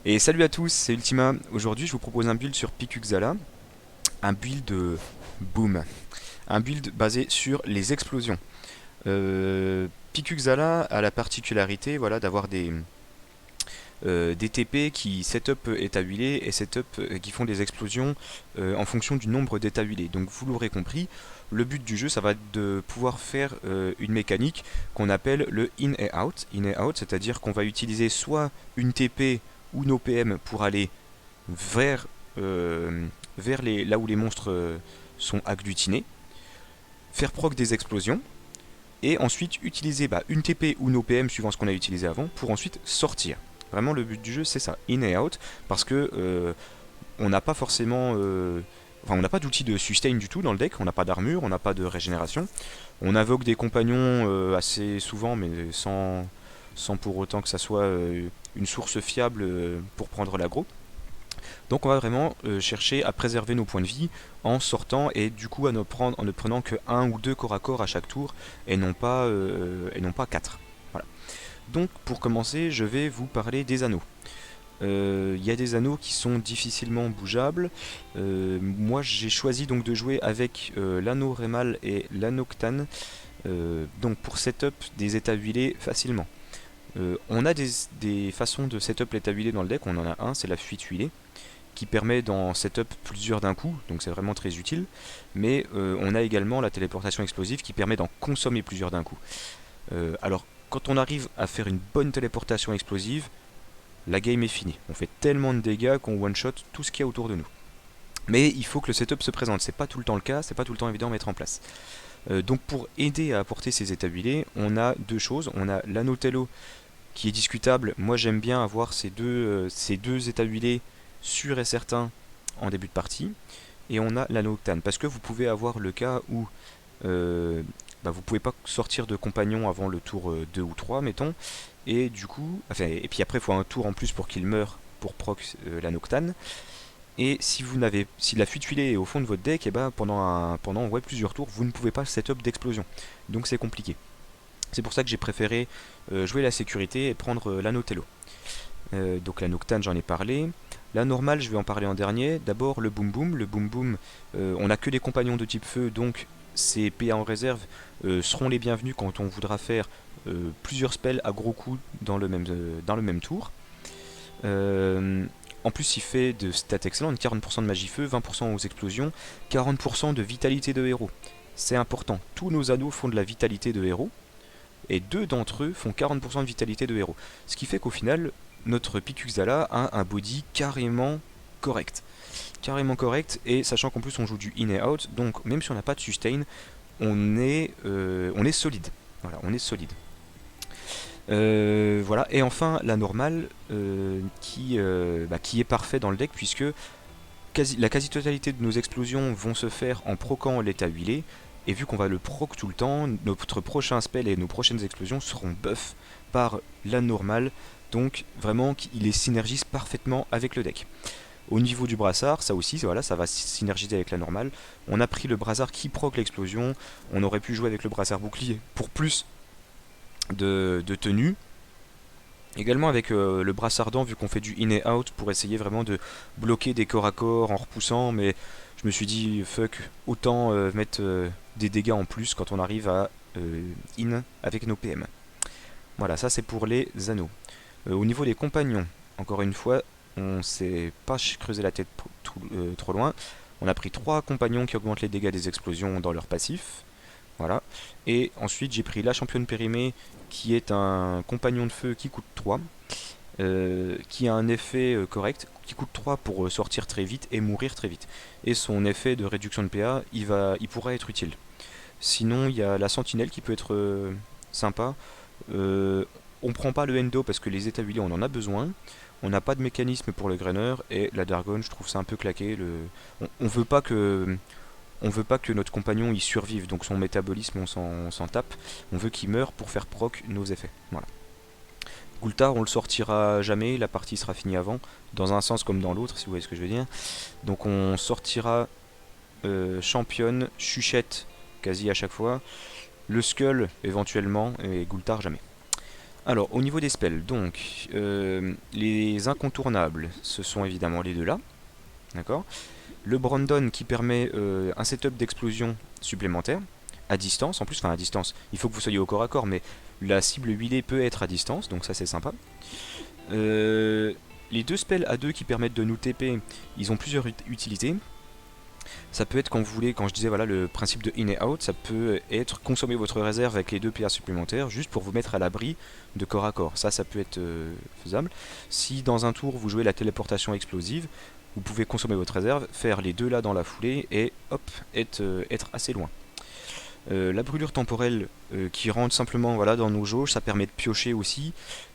Et salut à tous, c'est Ultima. Aujourd'hui, je vous propose un build sur Pikuxala, un build boom, un build basé sur les explosions. Pikuxala a la particularité, voilà, d'avoir des TP qui setup état huilé et setup qui font des explosions en fonction du nombre d'états huilés. Donc vous l'aurez compris, le but du jeu, ça va être de pouvoir faire une mécanique qu'on appelle le in et out. In et out, c'est-à-dire qu'on va utiliser soit une TP ou une OPM pour aller vers, là où les monstres sont agglutinés, faire proc des explosions, et ensuite utiliser une TP ou une OPM suivant ce qu'on a utilisé avant pour ensuite sortir. Vraiment le but du jeu c'est ça, in et out, parce que on n'a pas forcément... Enfin, on n'a pas d'outil de sustain du tout dans le deck, on n'a pas d'armure, on n'a pas de régénération. On invoque des compagnons assez souvent, mais sans pour autant que ça soit une source fiable pour prendre l'aggro. Donc on va vraiment chercher à préserver nos points de vie en sortant et du coup en ne prenant que un ou deux corps à corps à chaque tour et non pas 4. Voilà. Donc pour commencer, je vais vous parler des anneaux. Il y a des anneaux qui sont difficilement bougeables. Moi j'ai choisi donc de jouer avec l'anneau Rémal et l'anneau Ctan. Donc pour setup des états huilés facilement. On a des façons de setup l'état huilé dans le deck, on en a un, c'est la fuite huilée qui permet d'en setup plusieurs d'un coup, donc c'est vraiment très utile. Mais on a également la téléportation explosive qui permet d'en consommer plusieurs d'un coup. Alors, quand on arrive à faire une bonne téléportation explosive, la game est finie. On fait tellement de dégâts qu'on one-shot tout ce qu'il y a autour de nous. Mais il faut que le setup se présente, c'est pas tout le temps le cas, c'est pas tout le temps évident à mettre en place. Donc pour aider à apporter ces états huilés, on a deux choses. On a l'anneau Tello qui est discutable. Moi j'aime bien avoir ces deux états huilés sûr et certain en début de partie. Et on a l'anneau Octane. Parce que vous pouvez avoir le cas où vous pouvez pas sortir de compagnon avant le tour 2 ou 3, mettons. Et du coup, enfin, et puis après il faut un tour en plus pour qu'il meure pour proc l'anneau Octane. Et si la fuite huilée est au fond de votre deck, et pendant plusieurs tours, vous ne pouvez pas setup d'explosion. Donc c'est compliqué. C'est pour ça que j'ai préféré jouer la sécurité et prendre l'anneau Tello. Donc la Noctane, j'en ai parlé. La normale, je vais en parler en dernier. D'abord le Boom Boom. Le Boom Boom, on n'a que des compagnons de type feu, donc ces PA en réserve seront les bienvenus quand on voudra faire plusieurs spells à gros coups dans le même tour. En plus, il fait de stats excellentes, 40% de magie feu, 20% aux explosions, 40% de vitalité de héros. C'est important. Tous nos anneaux font de la vitalité de héros et deux d'entre eux font 40% de vitalité de héros. Ce qui fait qu'au final, notre Pikuxala a un body carrément correct. Carrément correct, et sachant qu'en plus on joue du in et out, donc même si on n'a pas de sustain, on est solide. Voilà, on est solide. Voilà, et enfin la normale qui est parfait dans le deck puisque la quasi-totalité de nos explosions vont se faire en proquant l'état huilé. Et vu qu'on va le proc tout le temps, notre prochain spell et nos prochaines explosions seront buff par la normale. Donc vraiment, il les synergise parfaitement avec le deck. Au niveau du brassard, ça aussi, voilà, ça va synergiser avec la normale. On a pris le brassard qui proc l'explosion. On aurait pu jouer avec le brassard bouclier pour plus de tenue. Également avec le brassardant, vu qu'on fait du in et out, pour essayer vraiment de bloquer des corps à corps en repoussant, mais je me suis dit, fuck, autant mettre des dégâts en plus quand on arrive à in avec nos PM. Voilà, ça c'est pour les anneaux. Au niveau des compagnons, encore une fois, on s'est pas creusé la tête trop loin. On a pris 3 compagnons qui augmentent les dégâts des explosions dans leur passif. Voilà. Et ensuite j'ai pris la championne périmée qui est un compagnon de feu qui coûte 3. Qui a un effet correct, qui coûte 3 pour sortir très vite et mourir très vite. Et son effet de réduction de PA, il pourra être utile. Sinon, il y a la sentinelle qui peut être sympa. On prend pas le endo parce que les états huilés on en a besoin. On n'a pas de mécanisme pour le grainer et la Dargon, je trouve ça un peu claqué. On veut pas que notre compagnon y survive, donc son métabolisme on s'en tape. On veut qu'il meure pour faire proc nos effets. Voilà. Gultar, on le sortira jamais, la partie sera finie avant, dans un sens comme dans l'autre, si vous voyez ce que je veux dire. Donc on sortira championne, chuchette quasi à chaque fois, le skull éventuellement, et Gultar jamais. Alors, au niveau des spells, donc, les incontournables, ce sont évidemment les deux là, d'accord? Le Brandon qui permet un setup d'explosion supplémentaire, à distance, en plus, enfin à distance, il faut que vous soyez au corps à corps, mais la cible huilée peut être à distance, donc ça c'est sympa. Les deux spells à 2 qui permettent de nous TP, ils ont plusieurs utilités. Ça peut être quand vous voulez, quand je disais voilà le principe de in et out, ça peut être consommer votre réserve avec les 2 PA supplémentaires juste pour vous mettre à l'abri de corps à corps. Ça peut être faisable. Si dans un tour vous jouez la téléportation explosive, vous pouvez consommer votre réserve, faire les deux là dans la foulée et hop, être assez loin. La brûlure temporelle qui rentre simplement voilà, dans nos jauges, ça permet de piocher aussi.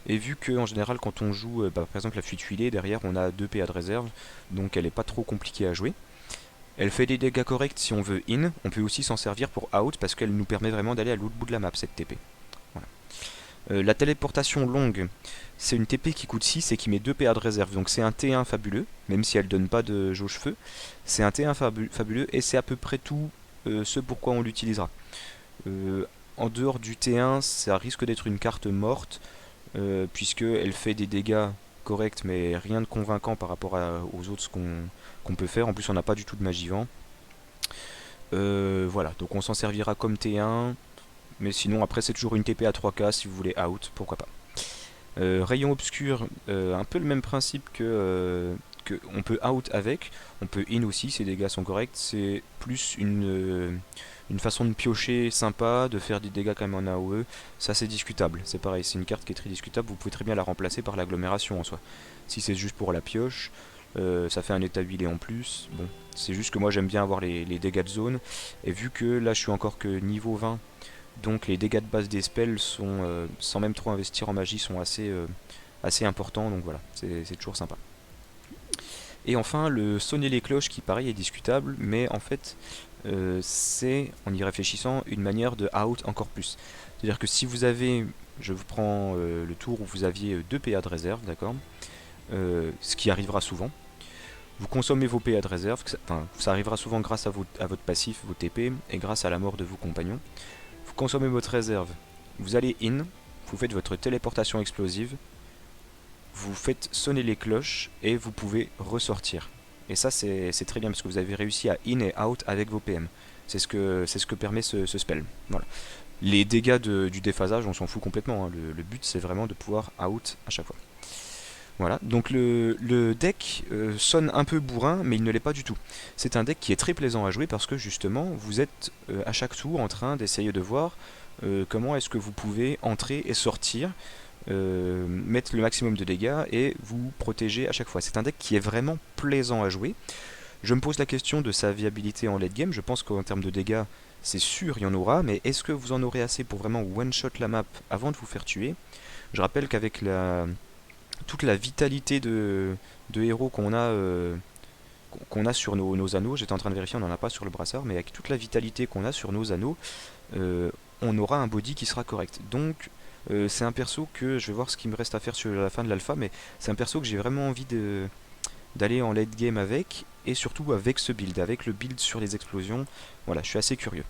Et vu que en général quand on joue par exemple la fuite huilée, derrière on a 2 PA de réserve, donc elle n'est pas trop compliquée à jouer. Elle fait des dégâts corrects si on veut in, on peut aussi s'en servir pour out parce qu'elle nous permet vraiment d'aller à l'autre bout de la map cette TP. Voilà. La téléportation longue, c'est une TP qui coûte 6 et qui met 2 PA de réserve, donc c'est un T1 fabuleux, même si elle donne pas de jauge feu, c'est un T1 fabuleux et c'est à peu près tout ce pourquoi on l'utilisera. En dehors du T1, ça risque d'être une carte morte, puisqu'elle fait des dégâts corrects, mais rien de convaincant par rapport aux autres qu'on peut faire. En plus, on n'a pas du tout de magie vent. Voilà, donc on s'en servira comme T1, mais sinon, après, c'est toujours une TP à 3K si vous voulez out, pourquoi pas. Rayon obscur, un peu le même principe que on peut out avec, on peut in aussi, ses dégâts sont corrects, c'est plus une façon de piocher sympa, de faire des dégâts quand même en AOE, ça c'est discutable, c'est pareil, c'est une carte qui est très discutable, vous pouvez très bien la remplacer par l'agglomération en soi. Si c'est juste pour la pioche, ça fait un état huilé en plus, bon, c'est juste que moi j'aime bien avoir les dégâts de zone, et vu que là je suis encore que niveau 20, donc les dégâts de base des spells sont, sans même trop investir en magie, sont assez importants, donc voilà, c'est toujours sympa. Et enfin, le sonner les cloches qui pareil est discutable, mais en fait c'est, en y réfléchissant, une manière de out encore plus. C'est-à-dire que si vous avez, je vous prends le tour où vous aviez 2 PA de réserve, d'accord, ce qui arrivera souvent, vous consommez vos PA de réserve, enfin ça arrivera souvent grâce à votre passif, vos TP, et grâce à la mort de vos compagnons. Vous consommez votre réserve, vous allez in, vous faites votre téléportation explosive, vous faites sonner les cloches et vous pouvez ressortir. Et ça c'est très bien parce que vous avez réussi à in et out avec vos PM. C'est ce que permet ce spell. Voilà. Les dégâts du déphasage, on s'en fout complètement. Hein. Le but c'est vraiment de pouvoir out à chaque fois. Voilà, donc le deck sonne un peu bourrin, mais il ne l'est pas du tout. C'est un deck qui est très plaisant à jouer parce que justement, vous êtes à chaque tour en train d'essayer de voir comment est-ce que vous pouvez entrer et sortir, mettre le maximum de dégâts et vous protéger à chaque fois. C'est un deck qui est vraiment plaisant à jouer. Je me pose la question de sa viabilité en late game. Je pense qu'en termes de dégâts, c'est sûr, il y en aura, mais est-ce que vous en aurez assez pour vraiment one-shot la map avant de vous faire tuer? Je rappelle qu'avec toute la vitalité de héros qu'on a sur nos anneaux, j'étais en train de vérifier, on n'en a pas sur le brassard, mais avec toute la vitalité qu'on a sur nos anneaux, on aura un body qui sera correct. Donc c'est un perso que je vais voir ce qu'il me reste à faire sur la fin de l'alpha, mais c'est un perso que j'ai vraiment envie d'aller en late game avec, et surtout avec ce build, avec le build sur les explosions. Voilà, je suis assez curieux.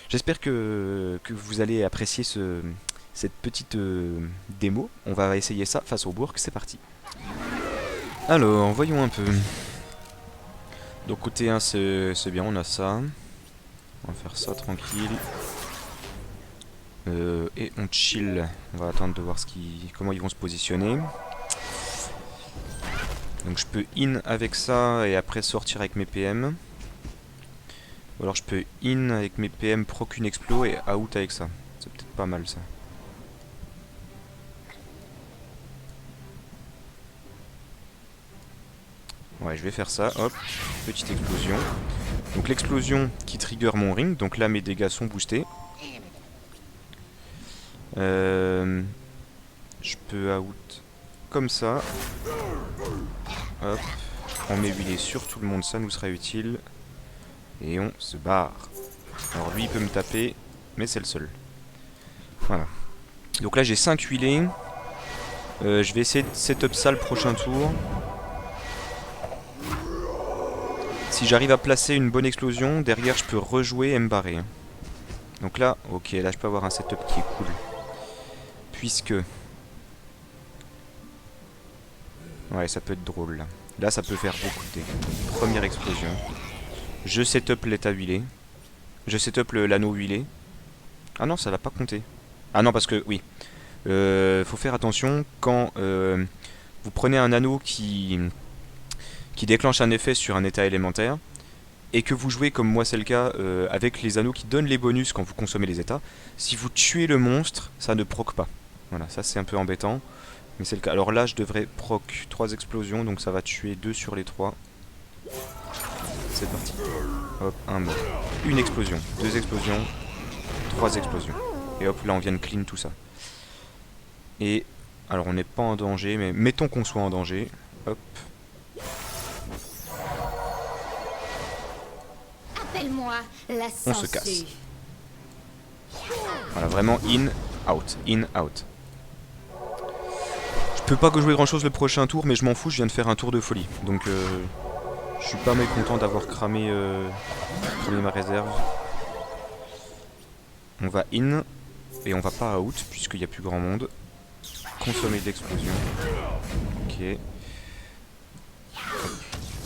J'espère que vous allez apprécier cette petite démo. On va essayer ça face au bourg, c'est parti. Alors, voyons un peu. Donc côté 1 c'est bien, on a ça. On va faire ça tranquille. Et on chill. On va attendre de voir comment ils vont se positionner. Donc je peux in avec ça et après sortir avec mes PM. Ou alors je peux in avec mes PM proc une explo et out avec ça. C'est peut-être pas mal ça. Ouais, je vais faire ça, hop, petite explosion. Donc l'explosion qui trigger mon ring, donc là mes dégâts sont boostés. Je peux out comme ça. Hop, on met huilé sur tout le monde, ça nous sera utile. Et on se barre. Alors lui il peut me taper, mais c'est le seul. Voilà. Donc là j'ai 5 huilés. Je vais essayer de setup ça le prochain tour. Si j'arrive à placer une bonne explosion, derrière je peux rejouer et me barrer. Donc là, ok, là je peux avoir un setup qui est cool. Puisque Ouais, ça peut être drôle là. Là, ça peut faire beaucoup de dégâts. Première explosion. Je setup l'état huilé. Je setup l'anneau huilé. Ah non, ça l'a pas compté. Ah non, parce que, oui. Faut faire attention quand vous prenez un anneau qui déclenche un effet sur un état élémentaire et que vous jouez comme moi c'est le cas avec les anneaux qui donnent les bonus quand vous consommez les états. Si vous tuez le monstre, ça ne proc pas. Voilà, ça c'est un peu embêtant. Mais c'est le cas. Alors là, je devrais proc 3 explosions, donc ça va tuer 2 sur les 3. C'est parti. Hop, un mort. Une explosion, 2 explosions, 3 explosions. Et hop, là on vient de clean tout ça. Et alors on n'est pas en danger, mais mettons qu'on soit en danger. Hop. Appelle-moi la On se casse. Voilà, vraiment in, out, in, out. Je peux pas que jouer grand chose le prochain tour, mais je m'en fous, je viens de faire un tour de folie. Donc je suis pas mécontent d'avoir cramé ma réserve. On va in, et on va pas out, puisqu'il n'y a plus grand monde. Consommer d'explosion. Ok.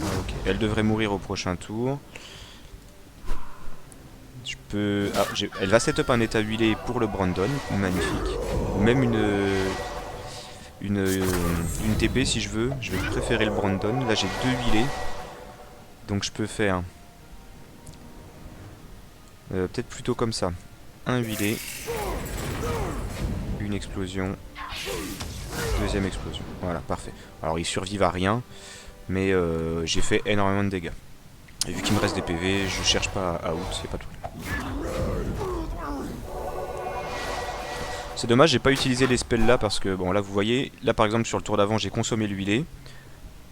Ok, elle devrait mourir au prochain tour. Je peux... Ah, elle va setup un état huilé pour le Brandon, magnifique. Ou même une TP si je veux. Je vais préférer le Brandon. Là j'ai 2 huilés. Donc je peux faire... peut-être plutôt comme ça. Un huilé. Une explosion. Deuxième explosion. Voilà, parfait. Alors ils survivent à rien. Mais j'ai fait énormément de dégâts. Et vu qu'il me reste des PV, je cherche pas à out, c'est pas tout. C'est dommage, j'ai pas utilisé les spells là parce que, bon là vous voyez, là par exemple sur le tour d'avant j'ai consommé l'huilé.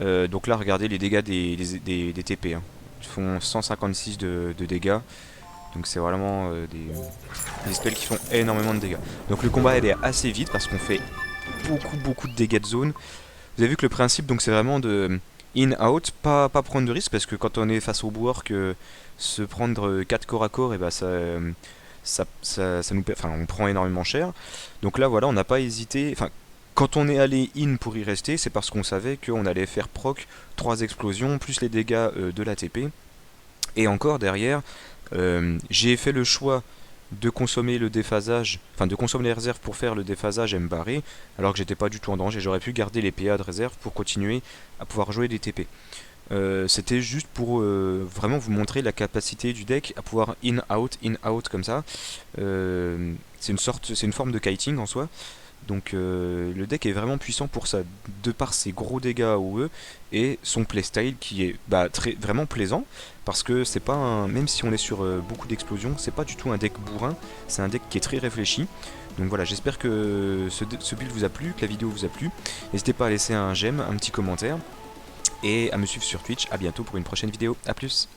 Donc là regardez les dégâts des TP. Hein. Ils font 156 de dégâts. Donc c'est vraiment des spells qui font énormément de dégâts. Donc le combat elle est assez vite parce qu'on fait beaucoup de dégâts de zone. Vous avez vu que le principe donc c'est vraiment de in-out, pas prendre de risque parce que quand on est face au work, se prendre 4 corps à corps, et bah ça nous, enfin, on prend énormément cher. Donc là voilà, on n'a pas hésité. Enfin, quand on est allé in pour y rester, c'est parce qu'on savait qu'on allait faire proc 3 explosions plus les dégâts de l'ATP. Et encore derrière, j'ai fait le choix de consommer le déphasage, enfin de consommer les réserves pour faire le déphasage et me barrer, alors que j'étais pas du tout en danger. J'aurais pu garder les PA de réserve pour continuer à pouvoir jouer des TP. C'était juste pour vraiment vous montrer la capacité du deck à pouvoir in-out comme ça. C'est une forme de kiting en soi. Donc le deck est vraiment puissant pour ça, de par ses gros dégâts AOE et son playstyle qui est vraiment plaisant, parce que c'est pas un, même si on est sur beaucoup d'explosions, c'est pas du tout un deck bourrin, c'est un deck qui est très réfléchi. Donc voilà, j'espère que ce build vous a plu, que la vidéo vous a plu. N'hésitez pas à laisser un j'aime, un petit commentaire, et à me suivre sur Twitch. À bientôt pour une prochaine vidéo, à plus.